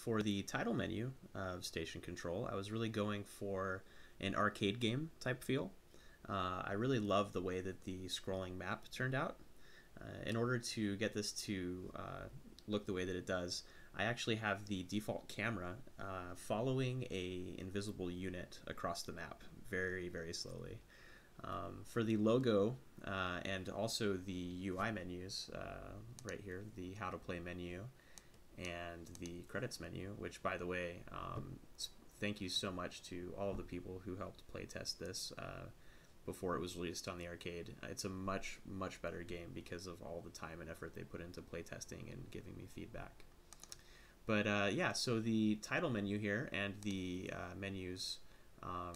for the title menu of Station Control, I was really going for an arcade game type feel. I really love the way that the scrolling map turned out. In order to get this to look the way that it does, I actually have the default camera following a invisible unit across the map very, very slowly. For the logo and also the UI menus right here, the how to play menu and the credits menu, which by the way, thank you so much to all of the people who helped playtest this before it was released on the arcade. It's a much, much better game because of all the time and effort they put into playtesting and giving me feedback. But yeah, so the title menu here and the menus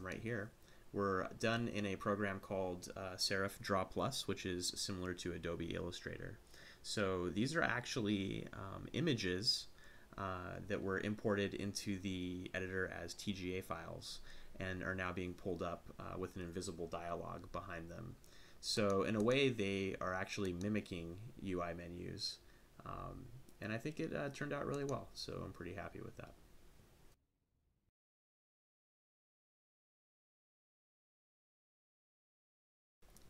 right here were done in a program called Serif Draw Plus, which is similar to Adobe Illustrator. So these are actually images that were imported into the editor as TGA files and are now being pulled up with an invisible dialog behind them. So in a way, they are actually mimicking UI menus. And I think it turned out really well, so I'm pretty happy with that.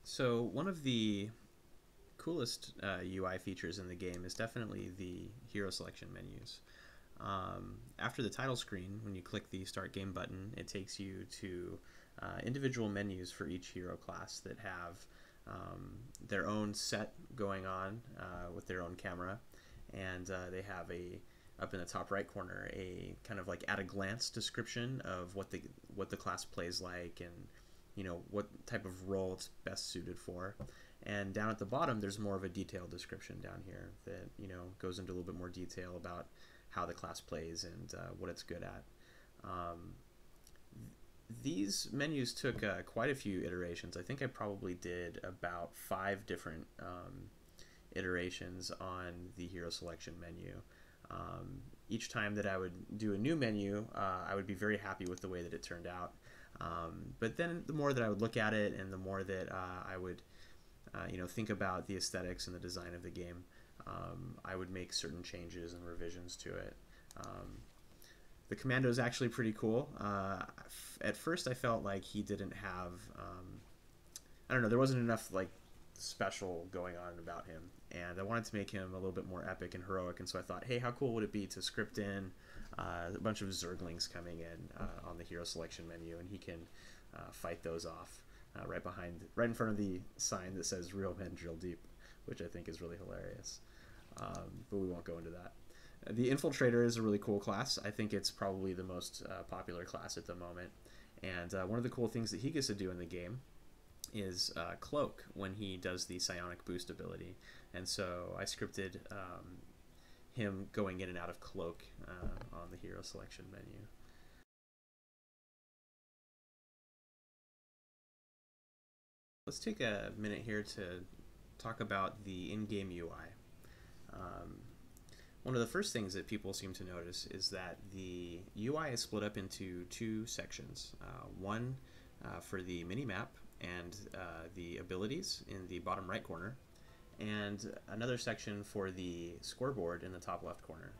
So one of the coolest UI features in the game is definitely the hero selection menus. After the title screen, when you click the Start Game button, it takes you to individual menus for each hero class that have their own set going on with their own camera, and they have up in the top right corner a kind of like at a glance description of what the class plays like and what type of role it's best suited for. And down at the bottom, there's more of a detailed description down here that goes into a little bit more detail about how the class plays and what it's good at. These menus took quite a few iterations. I think I probably did about 5 different iterations on the hero selection menu. Each time that I would do a new menu, I would be very happy with the way that it turned out. But then the more that I would look at it and the more that I would think about the aesthetics and the design of the game, I would make certain changes and revisions to it. The commando is actually pretty cool. At first I felt like he didn't have, I don't know, there wasn't enough like special going on about him, and I wanted to make him a little bit more epic and heroic, and so I thought, hey, how cool would it be to script in a bunch of Zerglings coming in on the hero selection menu, and he can fight those off right in front of the sign that says "Real Men Drill Deep," which I think is really hilarious. But we won't go into that. The Infiltrator is a really cool class. I think it's probably the most popular class at the moment. And one of the cool things that he gets to do in the game is cloak when he does the psionic boost ability. And so I scripted him going in and out of cloak on the hero selection menu. Let's take a minute here to talk about the in-game UI. One of the first things that people seem to notice is that the UI is split up into 2 sections. One for the mini-map and the abilities in the bottom right corner, and another section for the scoreboard in the top left corner.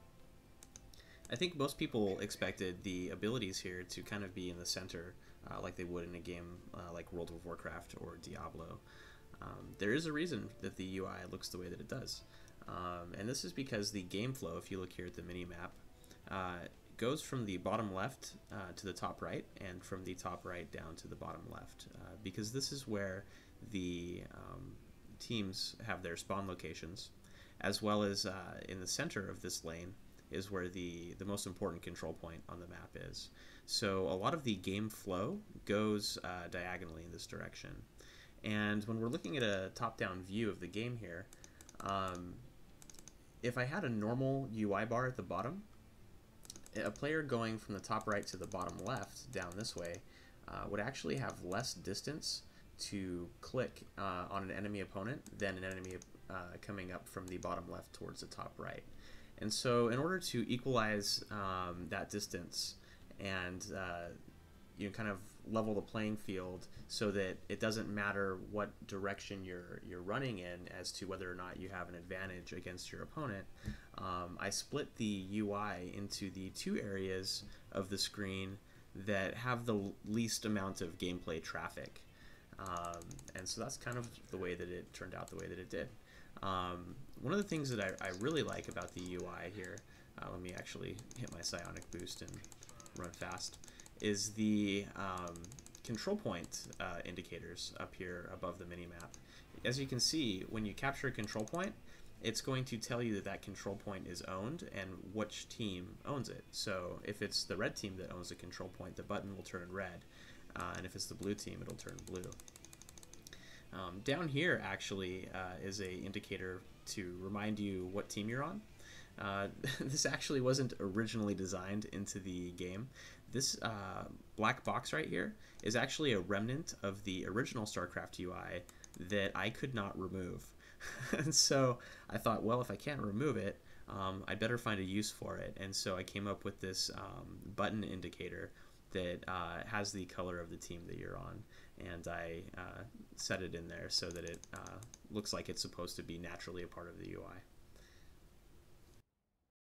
I think most people expected the abilities here to kind of be in the center like they would in a game like World of Warcraft or Diablo. There is a reason that the UI looks the way that it does. And this is because the game flow, if you look here at the mini-map, goes from the bottom left to the top right, and from the top right down to the bottom left, because this is where the teams have their spawn locations, as well as in the center of this lane is where the most important control point on the map is. So a lot of the game flow goes diagonally in this direction. And when we're looking at a top-down view of the game here, if I had a normal UI bar at the bottom, a player going from the top right to the bottom left down this way would actually have less distance to click on an enemy opponent than an enemy coming up from the bottom left towards the top right. And so in order to equalize that distance and kind of level the playing field so that it doesn't matter what direction you're running in as to whether or not you have an advantage against your opponent. I split the UI into the two areas of the screen that have the least amount of gameplay traffic. And so that's kind of the way that it turned out the way that it did. One of the things that I really like about the UI here, let me actually hit my psionic boost and run fast, is the control point indicators up here above the minimap. As you can see, when you capture a control point, it's going to tell you that that control point is owned and which team owns it. So if it's the red team that owns the control point, the button will turn red, and if it's the blue team, it'll turn blue. Down here actually is a indicator to remind you what team you're on. This actually wasn't originally designed into the game. This black box right here is actually a remnant of the original StarCraft UI that I could not remove. And so I thought, well, if I can't remove it, I'd better find a use for it. And so I came up with this button indicator that has the color of the team that you're on. And I set it in there so that it looks like it's supposed to be naturally a part of the UI.